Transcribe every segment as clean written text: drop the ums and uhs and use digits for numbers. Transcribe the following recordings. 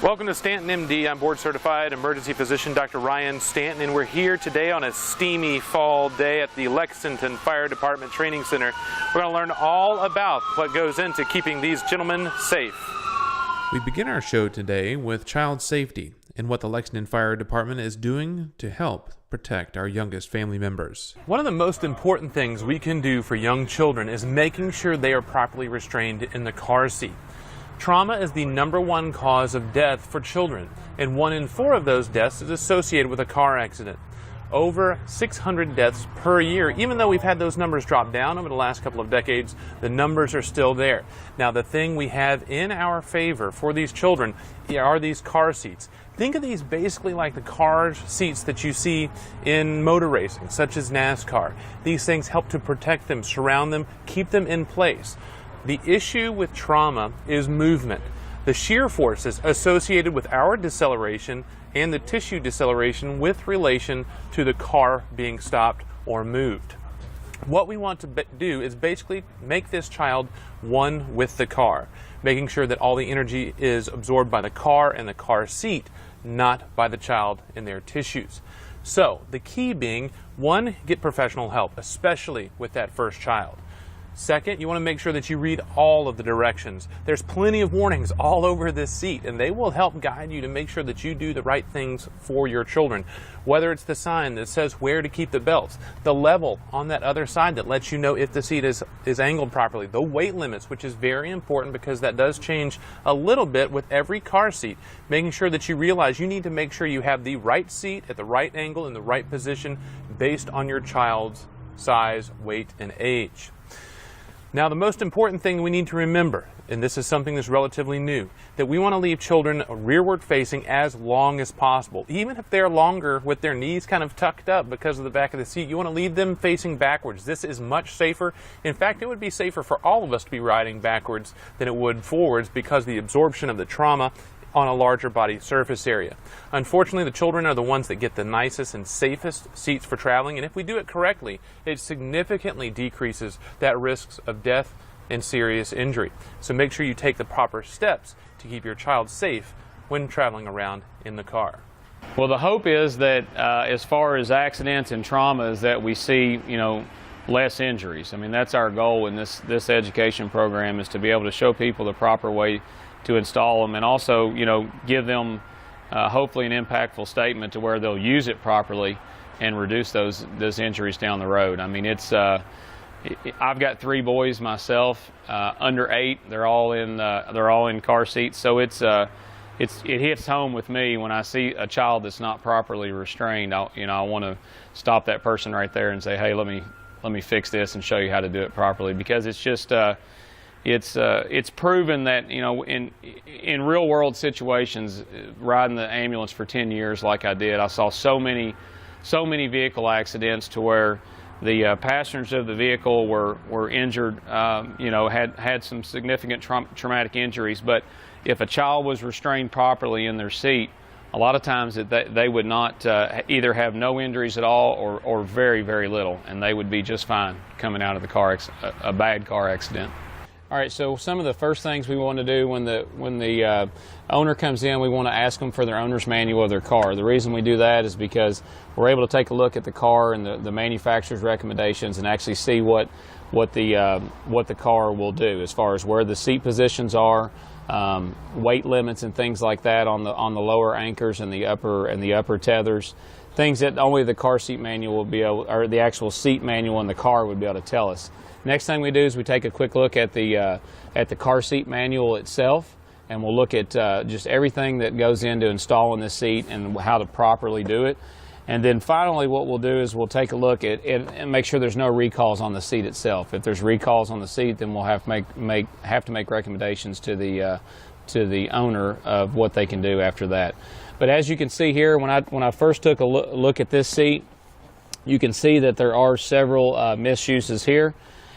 Welcome to StantonMD. I'm board certified emergency physician Dr. Ryan Stanton, and we're here today on a steamy fall day at the Lexington Fire Department Training Center. We're going to learn all about what goes into keeping these gentlemen safe. We begin our show today with child safety and what the Lexington Fire Department is doing to help protect our youngest family members. One of the most important things we can do for young children is making sure they are properly restrained in the car seat. Trauma is the #1 cause of death for children, and 1 in 4 of those deaths is associated with a car accident. Over 600 deaths per year. Even though we've had those numbers drop down over the last couple of decades, the numbers are still there. Now, the thing we have in our favor for these children are these car seats. Think of these basically like the car seats that you see in motor racing, such as NASCAR. These things help to protect them, surround them, keep them in place. The issue with trauma is movement. The shear forces associated with our deceleration and the tissue deceleration with relation to the car being stopped or moved. What we want to do is basically make this child one with the car, making sure that all the energy is absorbed by the car and the car seat, not by the child and their tissues. So the key being, 1, get professional help, especially with that first child. Second, you want to make sure that you read all of the directions. There's plenty of warnings all over this seat, and they will help guide you to make sure that you do the right things for your children. Whether it's the sign that says where to keep the belts, the level on that other side that lets you know if the seat is angled properly, the weight limits, which is very important because that does change a little bit with every car seat. Making sure that you realize you need to make sure you have the right seat at the right angle in the right position based on your child's size, weight, and age. Now, the most important thing we need to remember, and this is something that's relatively new, that we want to leave children rearward facing as long as possible. Even if they're longer with their knees kind of tucked up because of the back of the seat, you want to leave them facing backwards. This is much safer. In fact, it would be safer for all of us to be riding backwards than it would forwards because of the absorption of the trauma on a larger body surface area. Unfortunately, the children are the ones that get the nicest and safest seats for traveling, and if we do it correctly, it significantly decreases that risk of death and serious injury. So make sure you take the proper steps to keep your child safe when traveling around in the car. Well, the hope is that as far as accidents and traumas, that we see, less injuries. I mean, that's our goal in this education program, is to be able to show people the proper way to install them, and also, give them hopefully an impactful statement to where they'll use it properly and reduce those injuries down the road. I mean, I've got 3 boys myself, under 8. They're all in car seats, so it hits home with me when I see a child that's not properly restrained. I want to stop that person right there and say, hey, let me fix this and show you how to do it properly, because it's just it's proven that in real world situations, riding the ambulance for 10 years like I did, I saw so many vehicle accidents to where the passengers of the vehicle were injured, had some significant traumatic injuries. But if a child was restrained properly in their seat, a lot of times they would not either have no injuries at all or very, very little, and they would be just fine coming out of a bad car accident. All right, so some of the first things we want to do when the owner comes in, we want to ask them for their owner's manual of their car. The reason we do that is because we're able to take a look at the car and the manufacturer's recommendations and actually see what the car will do as far as where the seat positions are, weight limits and things like that on the lower anchors and the upper tethers. Things that only the car seat manual will be able, or the actual seat manual in the car would be able to tell us. Next thing we do is we take a quick look at the car seat manual itself, and we'll look at just everything that goes into installing the seat and how to properly do it. And then finally, what we'll do is we'll take a look at it and make sure there's no recalls on the seat itself. If there's recalls on the seat, then we'll have to make recommendations to the owner of what they can do after that. But as you can see here, when I first took a look at this seat, you can see that there are several misuses here.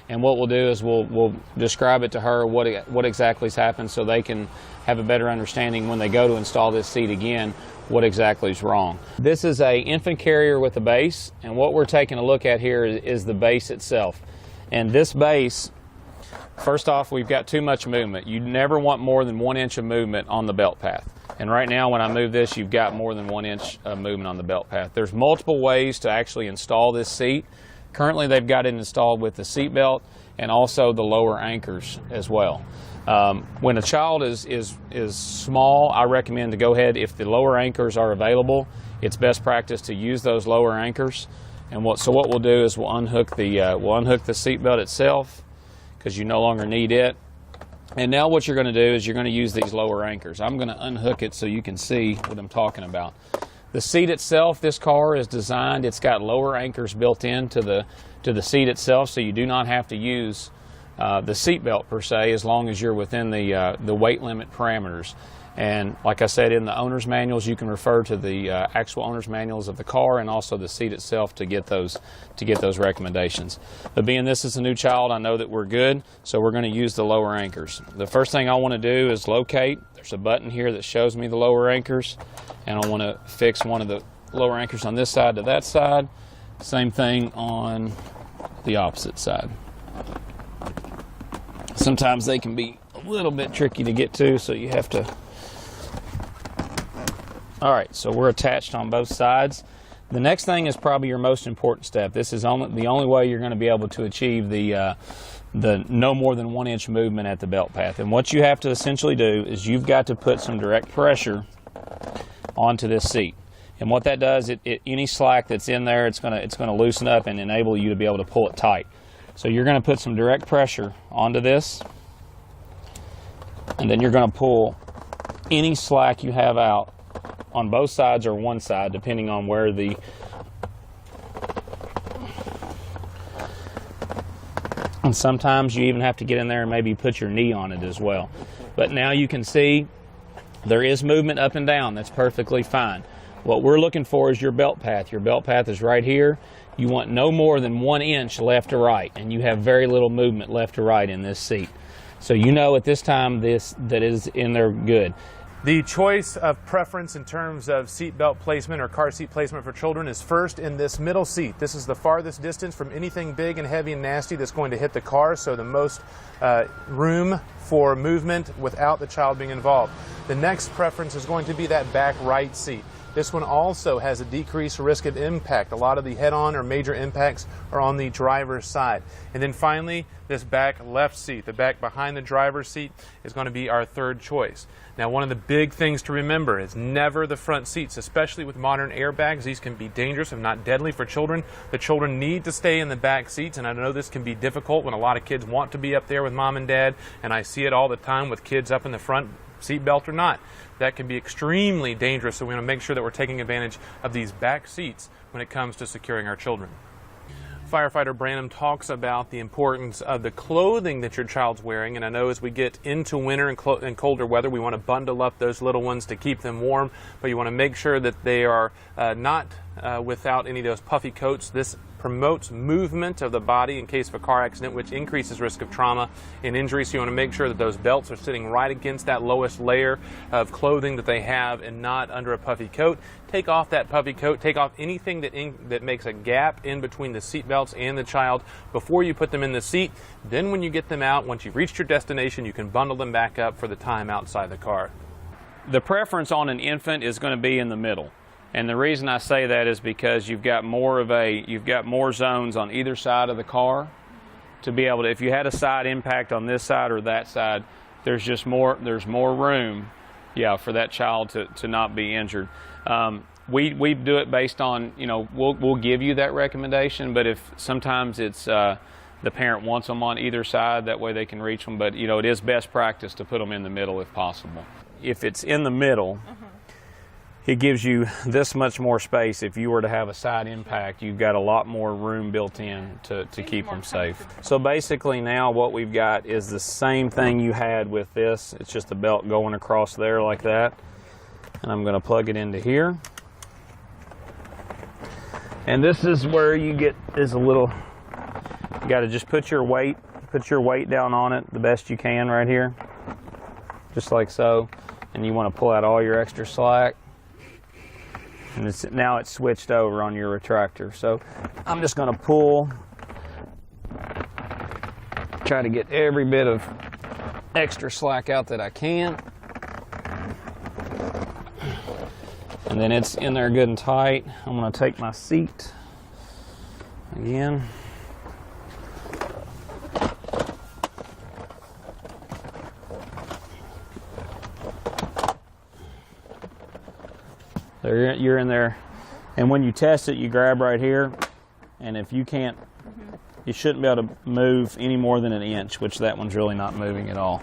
And what we'll do is we'll describe it to her what exactly has happened, so they can have a better understanding when they go to install this seat again what exactly is wrong. This is an infant carrier with a base, and what we're taking a look at here is the base itself. And this base, first off, we've got too much movement. You never want more than 1 inch of movement on the belt path. And right now when I move this, you've got more than 1 inch of movement on the belt path. There's multiple ways to actually install this seat. Currently they've got it installed with the seat belt and also the lower anchors as well. When a child is small, I recommend to go ahead, if the lower anchors are available, it's best practice to use those lower anchors. And what we'll do is we'll unhook the seat belt itself, because you no longer need it. And now what you're going to do is you're going to use these lower anchors. I'm going to unhook it so you can see what I'm talking about. The seat itself, this car is designed, it's got lower anchors built into the seat itself, so you do not have to use the seat belt per se, as long as you're within the weight limit parameters. And like I said, in the owner's manuals, you can refer to the actual owner's manuals of the car and also the seat itself to get those recommendations. But being this is a new child, I know that we're good, so we're going to use the lower anchors. The first thing I want to do is locate. There's a button here that shows me the lower anchors, and I want to fix one of the lower anchors on this side to that side. Same thing on the opposite side. Sometimes they can be a little bit tricky to get to, so you have to. All right, so we're attached on both sides. The next thing is probably your most important step. This is the only way you're going to be able to achieve the no more than 1 inch movement at the belt path. And what you have to essentially do is you've got to put some direct pressure onto this seat. And what that does, any slack that's in there, it's going to loosen up and enable you to be able to pull it tight. So you're going to put some direct pressure onto this, and then you're going to pull any slack you have out on both sides or one side, depending on where the and sometimes you even have to get in there and maybe put your knee on it as well. But now you can see there is movement up and down. That's perfectly fine. What we're looking for is your belt path. Your belt path is right here. You want no more than 1 inch left to right, and you have very little movement left to right in this seat. So you know at this time that is in there good. The choice of preference in terms of seat belt placement or car seat placement for children is first in this middle seat. This is the farthest distance from anything big and heavy and nasty that's going to hit the car, so the most room for movement without the child being involved. The next preference is going to be that back right seat. This one also has a decreased risk of impact. A lot of the head-on or major impacts are on the driver's side. And then finally, this back left seat, the back behind the driver's seat, is going to be our third choice. Now, one of the big things to remember is never the front seats, especially with modern airbags. These can be dangerous, if not deadly, for children. The children need to stay in the back seats, and I know this can be difficult when a lot of kids want to be up there with mom and dad, and I see it all the time with kids up in the front, seatbelt or not. That can be extremely dangerous, so we want to make sure that we're taking advantage of these back seats when it comes to securing our children. Firefighter Branham talks about the importance of the clothing that your child's wearing, and I know as we get into winter and colder weather, we want to bundle up those little ones to keep them warm, but you want to make sure that they are not without any of those puffy coats. This promotes movement of the body in case of a car accident, which increases risk of trauma and injury. So you want to make sure that those belts are sitting right against that lowest layer of clothing that they have and not under a puffy coat. Take off that puffy coat, take off anything that makes a gap in between the seat belts and the child before you put them in the seat. Then when you get them out, once you've reached your destination, you can bundle them back up for the time outside the car. The preference on an infant is going to be in the middle. And the reason I say that is because you've got more zones on either side of the car to be able to, if you had a side impact on this side or that side, there's more room, for that child to not be injured. We do it based on, we'll give you that recommendation, but if sometimes it's the parent wants them on either side, that way they can reach them, but it is best practice to put them in the middle if possible. If it's in the middle, it gives you this much more space. If you were to have a side impact, you've got a lot more room built in to keep them safe. So basically now what we've got is the same thing you had with this. It's just a belt going across there like that. And I'm going to plug it into here. And this is where you get is a little, you got to just put your weight down on it the best you can right here. Just like so. And you want to pull out all your extra slack. And now it's switched over on your retractor. So I'm just going to pull, try to get every bit of extra slack out that I can. and then it's in there good and tight. I'm going to take my seat again. There, you're in there, and when you test it, you grab right here, and if you can't, you shouldn't be able to move any more than an inch, which that one's really not moving at all.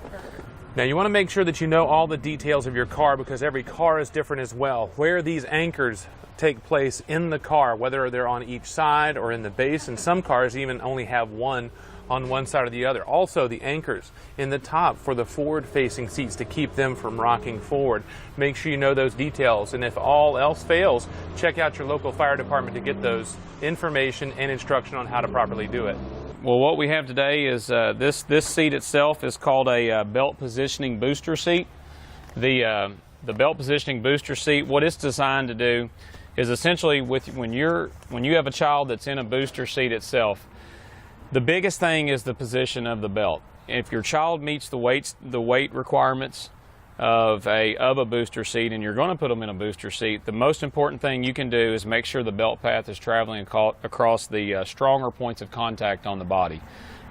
Now you want to make sure that you know all the details of your car, because every car is different as well. Where these anchors take place in the car, whether they're on each side or in the base, and some cars even only have one on one side or the other. Also, the anchors in the top for the forward-facing seats to keep them from rocking forward. Make sure you know those details, and if all else fails, check out your local fire department to get those information and instruction on how to properly do it. Well, what we have today is this seat itself is called a belt positioning booster seat. The belt positioning booster seat, what it's designed to do is essentially when you have a child that's in a booster seat itself, the biggest thing is the position of the belt. If your child meets the weight requirements of a booster seat, and you're going to put them in a booster seat, the most important thing you can do is make sure the belt path is traveling across the stronger points of contact on the body.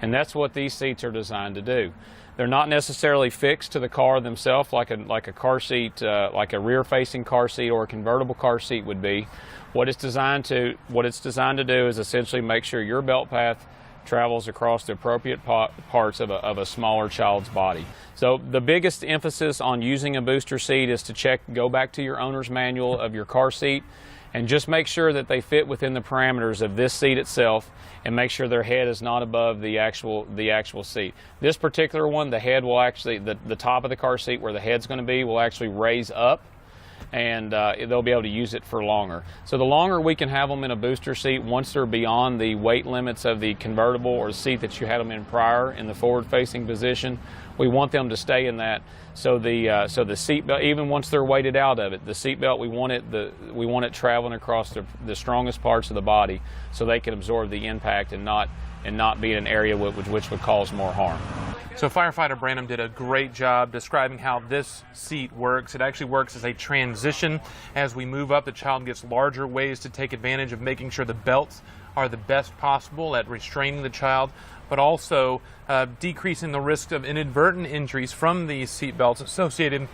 And that's what these seats are designed to do. They're not necessarily fixed to the car themselves like a car seat, like a rear-facing car seat or a convertible car seat would be. What it's designed to do is essentially make sure your belt path travels across the appropriate parts of a smaller child's body. So the biggest emphasis on using a booster seat is to go back to your owner's manual of your car seat and just make sure that they fit within the parameters of this seat itself, and make sure their head is not above the actual seat. This particular one, the head will actually, the top of the car seat where the head's going to be will actually raise up, and they'll be able to use it for longer. So the longer we can have them in a booster seat, once they're beyond the weight limits of the convertible or the seat that you had them in prior in the forward-facing position, we want them to stay in that. So the seat belt, even once they're weighted out of it, the seat belt, we want it traveling across the strongest parts of the body so they can absorb the impact and not be in an area which would cause more harm. So Firefighter Branham did a great job describing how this seat works. It actually works as a transition. As we move up, the child gets larger ways to take advantage of making sure the belts are the best possible at restraining the child, but also decreasing the risk of inadvertent injuries from these seat belts associated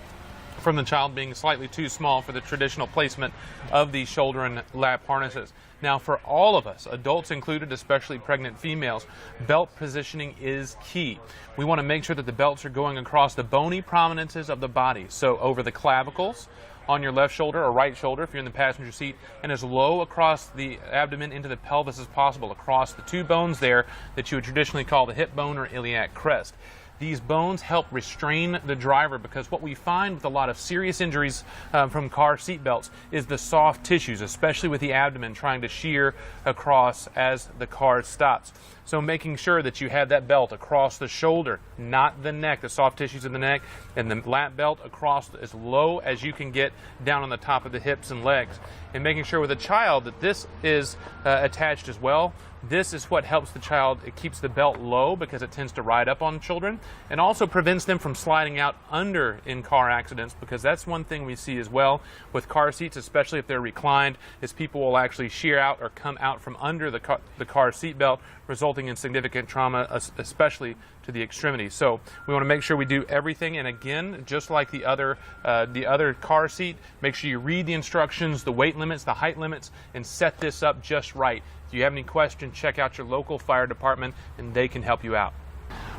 from the child being slightly too small for the traditional placement of these shoulder and lap harnesses. Now, for all of us, adults included, especially pregnant females, belt positioning is key. We want to make sure that the belts are going across the bony prominences of the body, so over the clavicles, on your left shoulder or right shoulder if you're in the passenger seat, and as low across the abdomen into the pelvis as possible, across the two bones there that you would traditionally call the hip bone or iliac crest. These bones help restrain the driver, because what we find with a lot of serious injuries from car seat belts is the soft tissues, especially with the abdomen trying to shear across as the car stops. So making sure that you have that belt across the shoulder, not the neck, the soft tissues of the neck, and the lap belt across as low as you can get down on the top of the hips and legs. And making sure with a child that this is attached as well. This is what helps the child. It keeps the belt low because it tends to ride up on children, and also prevents them from sliding out under in car accidents, because that's one thing we see as well with car seats, especially if they're reclined, is people will actually shear out or come out from under the car seat belt, resulting in significant trauma, especially to the extremities. So we want to make sure we do everything, and again, just like the other car seat, make sure you read the instructions, the weight limits, the height limits, and set this up just right. If you have any questions, check out your local fire department and they can help you out.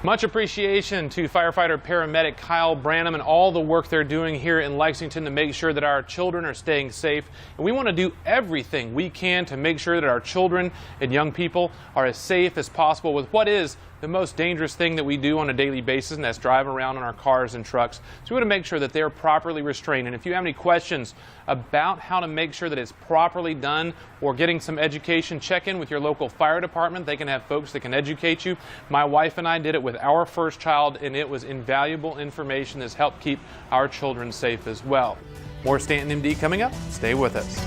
Much appreciation to firefighter paramedic Kyle Branham and all the work they're doing here in Lexington to make sure that our children are staying safe. And we want to do everything we can to make sure that our children and young people are as safe as possible with what is the most dangerous thing that we do on a daily basis, and that's drive around in our cars and trucks. So we want to make sure that they're properly restrained. And if you have any questions about how to make sure that it's properly done or getting some education, check in with your local fire department. They can have folks that can educate you. My wife and I did it with our first child, and it was invaluable information that's helped keep our children safe as well. More StantonMD coming up. Stay with us.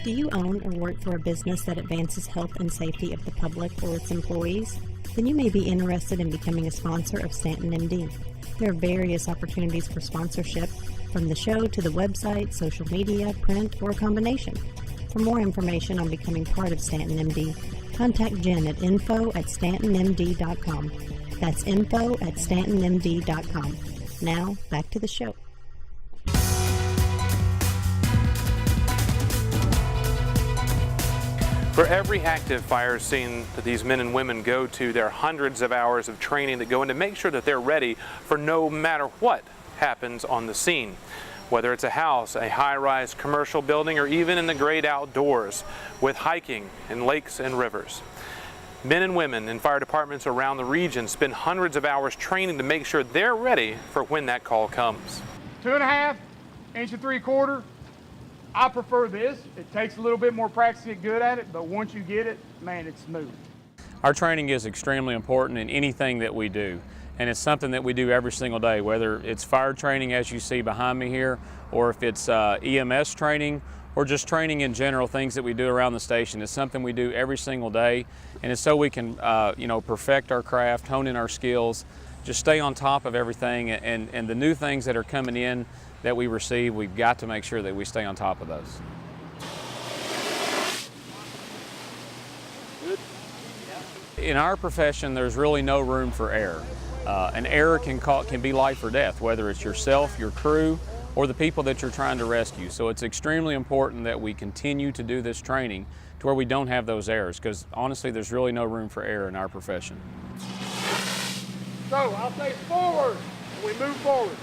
Do you own or work for a business that advances health and safety of the public or its employees? Then you may be interested in becoming a sponsor of StantonMD. There are various opportunities for sponsorship, from the show to the website, social media, print, or a combination. For more information on becoming part of StantonMD, contact Jen at info@StantonMD.com. That's info@StantonMD.com. Now, back to the show. For every active fire scene that these men and women go to, there are hundreds of hours of training that go in to make sure that they're ready for no matter what happens on the scene. Whether it's a house, a high-rise commercial building, or even in the great outdoors with hiking in lakes and rivers. Men and women in fire departments around the region spend hundreds of hours training to make sure they're ready for when that call comes. 2.5 inch and 3/4. I prefer this. It takes a little bit more practice to get good at it, but once you get it, man, it's smooth. Our training is extremely important in anything that we do, and it's something that we do every single day, whether it's fire training as you see behind me here, or if it's EMS training, or just training in general, things that we do around the station. It's something we do every single day, and it's so we can perfect our craft, hone in our skills, just stay on top of everything, and the new things that are coming in that we receive, we've got to make sure that we stay on top of those. In our profession, there's really no room for error. An error can be life or death, whether it's yourself, your crew, or the people that you're trying to rescue. So it's extremely important that we continue to do this training to where we don't have those errors, because honestly, there's really no room for error in our profession. So I'll say forward, and we move forward.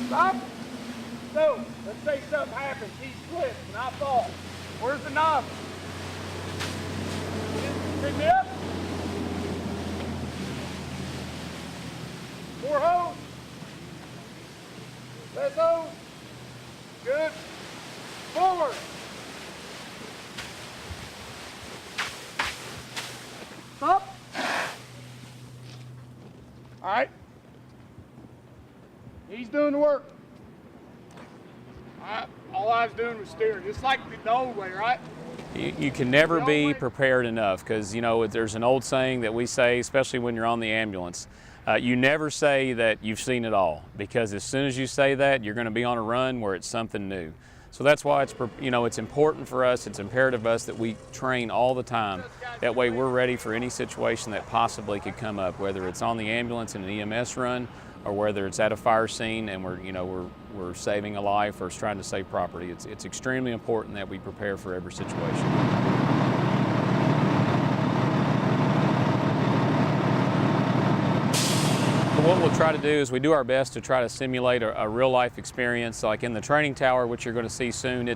Stop. So, let's say something happens. He slips and I fall. Where's the knob? Pick me up. More hose. Less hose. Good. Forward. Stop. All right. He's doing the work. All I was doing was steering. It's like the old way, right? You can never be prepared enough, because there's an old saying that we say, especially when you're on the ambulance, you never say that you've seen it all, because as soon as you say that, you're going to be on a run where it's something new. So that's why it's important for us, it's imperative of us that we train all the time. That way we're ready for any situation that possibly could come up, whether it's on the ambulance in an EMS run, or whether it's at a fire scene and we're saving a life or trying to save property. It's extremely important that we prepare for every situation. What we'll try to do is we do our best to try to simulate a real life experience. Like in the training tower, which you're going to see soon,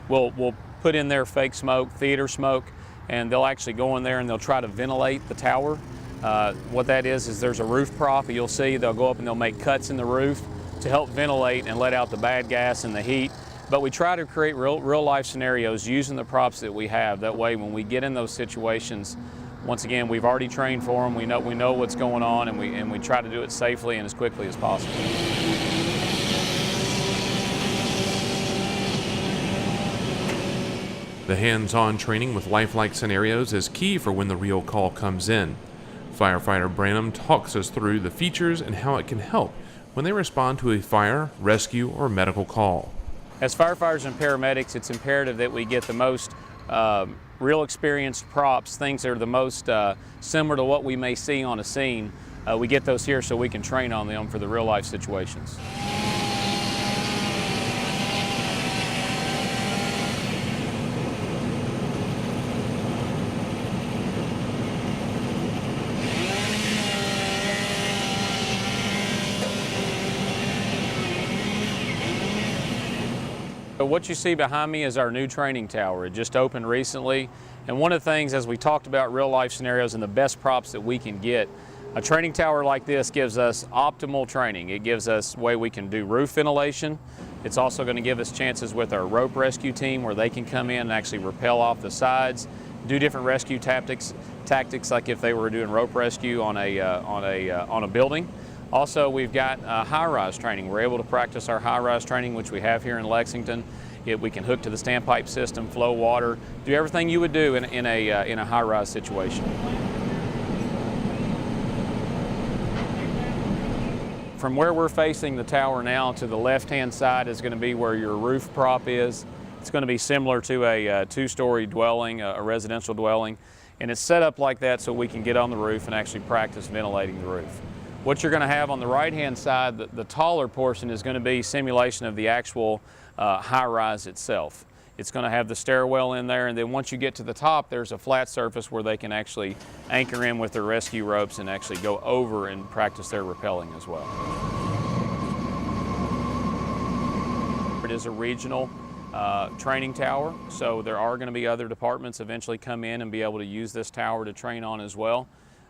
we'll put in there fake smoke, theater smoke, and they'll actually go in there and they'll try to ventilate the tower. What that is there's a roof prop. You'll see they'll go up and they'll make cuts in the roof to help ventilate and let out the bad gas and the heat. But we try to create real life scenarios using the props that we have. That way when we get in those situations, once again, we've already trained for them. We know what's going on, and we try to do it safely and as quickly as possible. The hands-on training with lifelike scenarios is key for when the real call comes in. Firefighter Branham talks us through the features and how it can help when they respond to a fire, rescue, or medical call. As firefighters and paramedics, it's imperative that we get the most real experienced props, things that are the most similar to what we may see on a scene. We get those here so we can train on them for the real life situations. So what you see behind me is our new training tower. It just opened recently, and one of the things, as we talked about real life scenarios and the best props that we can get, a training tower like this gives us optimal training. It gives us a way we can do roof ventilation. It's also going to give us chances with our rope rescue team where they can come in and actually rappel off the sides, do different rescue tactics like if they were doing rope rescue on a building. Also, we've got high-rise training. We're able to practice our high-rise training, which we have here in Lexington. We can hook to the standpipe system, flow water, do everything you would do in a high-rise situation. From where we're facing the tower now to the left-hand side is going to be where your roof prop is. It's going to be similar to a two-story dwelling, a residential dwelling, and it's set up like that so we can get on the roof and actually practice ventilating the roof. What you're going to have on the right-hand side, the taller portion, is going to be simulation of the actual high-rise itself. It's going to have the stairwell in there, and then once you get to the top, there's a flat surface where they can actually anchor in with their rescue ropes and actually go over and practice their rappelling as well. It is a regional training tower, so there are going to be other departments eventually come in and be able to use this tower to train on as well.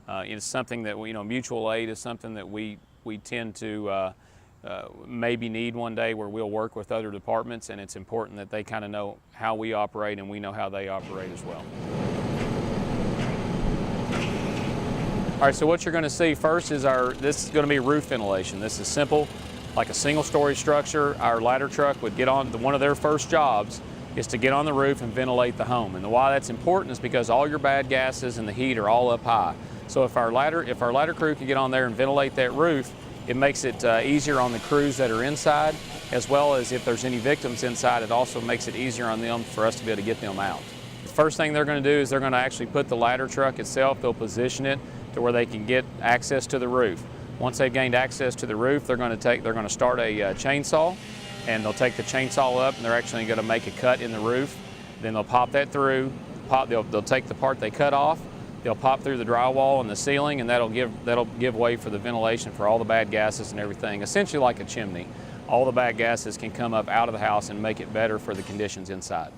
It's something that mutual aid is something that we tend to maybe need one day, where we'll work with other departments, and it's important that they kind of know how we operate and we know how they operate as well. All right, so what you're going to see first is this is going to be roof ventilation. This is simple, like a single-story structure. Our ladder truck would get on, one of their first jobs is to get on the roof and ventilate the home. And why that's important is because all your bad gases and the heat are all up high. So if our ladder crew can get on there and ventilate that roof, it makes it easier on the crews that are inside, as well as if there's any victims inside, it also makes it easier on them for us to be able to get them out. The first thing they're going to do is they're going to actually put the ladder truck itself, they'll position it to where they can get access to the roof. Once they've gained access to the roof, they're going to start a chainsaw, and they'll take the chainsaw up, and they're actually going to make a cut in the roof. Then they'll pop that through, they'll take the part they cut off, they'll pop through the drywall and the ceiling, and that'll give way for the ventilation for all the bad gases and everything. Essentially like a chimney. All the bad gases can come up out of the house and make it better for the conditions inside.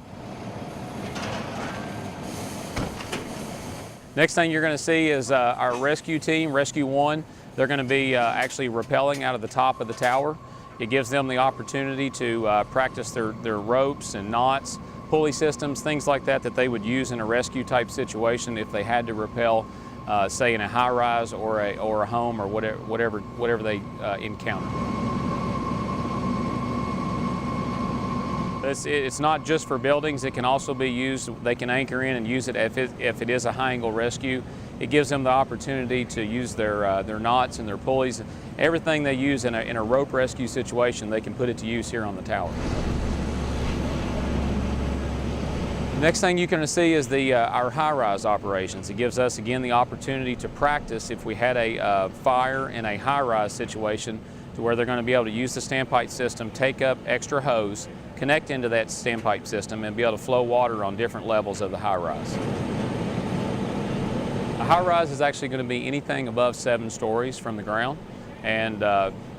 Next thing you're going to see is our rescue team, Rescue 1. They're going to be actually rappelling out of the top of the tower. It gives them the opportunity to practice their ropes and knots, pulley systems, things like that they would use in a rescue type situation if they had to rappel, say in a high-rise or a home or whatever they encounter. It's not just for buildings. It can also be used, they can anchor in and use it if it is a high-angle rescue. It gives them the opportunity to use their knots and their pulleys. Everything they use in a rope rescue situation, they can put it to use here on the tower. The next thing you're going to see is our high-rise operations. It gives us, again, the opportunity to practice if we had a fire in a high-rise situation, to where they're going to be able to use the standpipe system, take up extra hose, connect into that standpipe system, and be able to flow water on different levels of the high-rise. A high-rise is actually going to be anything above 7 stories from the ground, and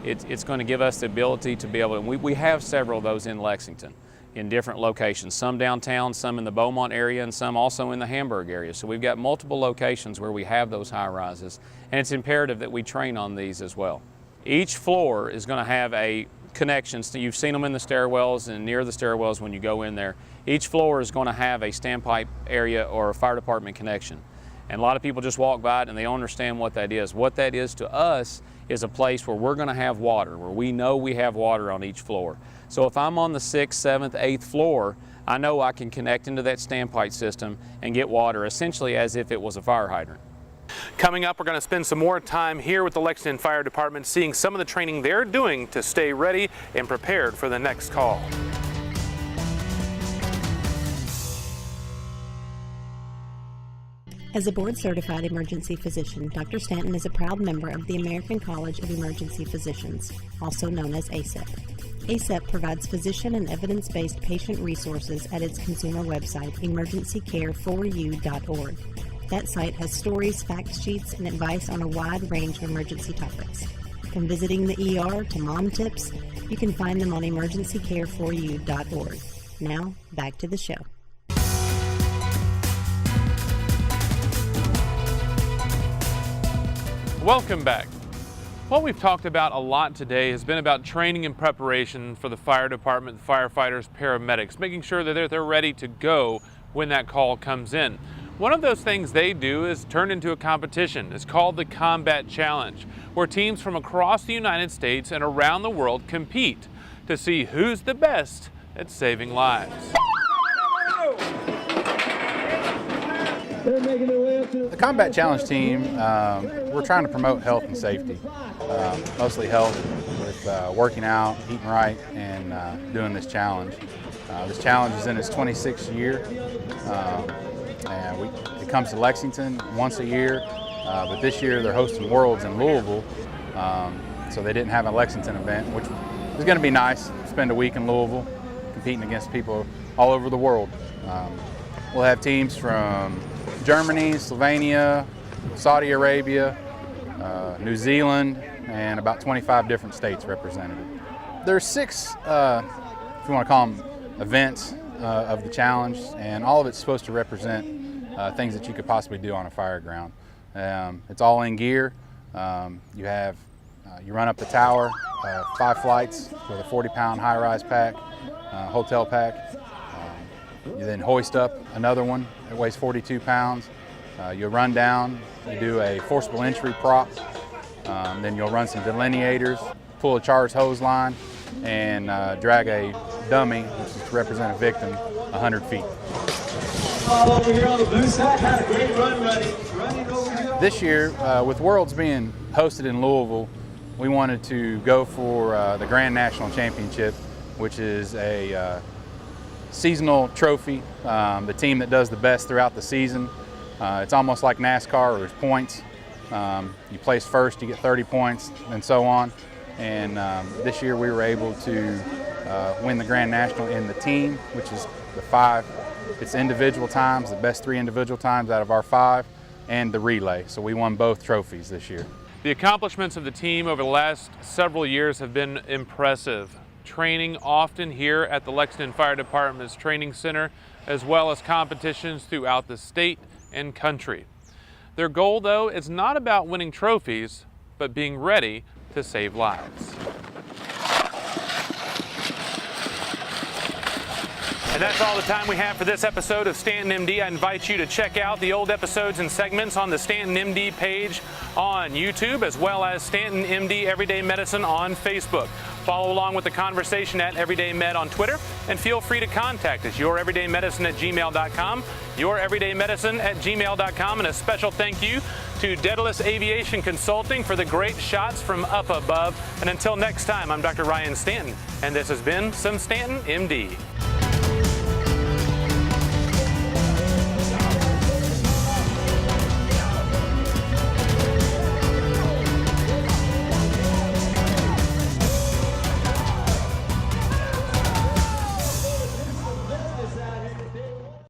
it's going to give us the ability to be able to, we have several of those in Lexington in different locations, some downtown, some in the Beaumont area, and some also in the Hamburg area. So we've got multiple locations where we have those high-rises, and it's imperative that we train on these as well. Each floor is going to have a connection. So you've seen them in the stairwells and near the stairwells when you go in there. Each floor is going to have a standpipe area or a fire department connection. And a lot of people just walk by it and they don't understand what that is. What that is to us is a place where we're going to have water, where we know we have water on each floor. So if I'm on the 6th, 7th, 8th floor, I know I can connect into that standpipe system and get water essentially as if it was a fire hydrant. Coming up, we're going to spend some more time here with the Lexington Fire Department, seeing some of the training they're doing to stay ready and prepared for the next call. As a board-certified emergency physician, Dr. Stanton is a proud member of the American College of Emergency Physicians, also known as ACEP. ACEP provides physician and evidence-based patient resources at its consumer website, emergencycare4u.org. That site has stories, fact sheets, and advice on a wide range of emergency topics. From visiting the ER to mom tips, you can find them on emergencycare4u.org. Now, back to the show. Welcome back. What we've talked about a lot today has been about training and preparation for the fire department, firefighters, paramedics, making sure that they're ready to go when that call comes in. One of those things they do is turn into a competition. It's called the Combat Challenge, where teams from across the United States and around the world compete to see who's the best at saving lives. The Combat Challenge team, we're trying to promote health and safety, mostly health with working out, eating right, and doing this challenge. This challenge is in its 26th year, and it comes to Lexington once a year, but this year they're hosting Worlds in Louisville, so they didn't have a Lexington event, which is going to be nice. Spend a week in Louisville competing against people all over the world. We'll have teams from Germany, Slovenia, Saudi Arabia, New Zealand, and about 25 different states represented. There's 6, if you want to call them, events of the challenge, and all of it's supposed to represent things that you could possibly do on a fire ground. It's all in gear. You run up the tower, 5 flights with a 40-pound high-rise pack, hotel pack. You then hoist up another one that weighs 42 pounds. You'll run down, you do a forcible entry prop, then you'll run some delineators, pull a charged hose line, and drag a dummy, which is to represent a victim, 100 feet. Over here on the blue side, had a great run running over here. This year, with Worlds being hosted in Louisville, we wanted to go for the Grand National Championship, which is a seasonal trophy, the team that does the best throughout the season. It's almost like NASCAR, where there's points. You place first, you get 30 points, and so on. And this year we were able to win the Grand National in the team, which is the 5. It's individual times, the best 3 individual times out of our 5, and the relay. So we won both trophies this year. The accomplishments of the team over the last several years have been impressive. Training often here at the Lexington Fire Department's training center, as well as competitions throughout the state and country. Their goal, though, is not about winning trophies, but being ready to save lives. And that's all the time we have for this episode of StantonMD. I invite you to check out the old episodes and segments on the StantonMD page on YouTube, as well as StantonMD Everyday Medicine on Facebook. Follow along with the conversation at EverydayMed on Twitter, and feel free to contact us, youreverydaymedicine@gmail.com, youreverydaymedicine@gmail.com, and a special thank you to Daedalus Aviation Consulting for the great shots from up above. And until next time, I'm Dr. Ryan Stanton, and this has been some StantonMD.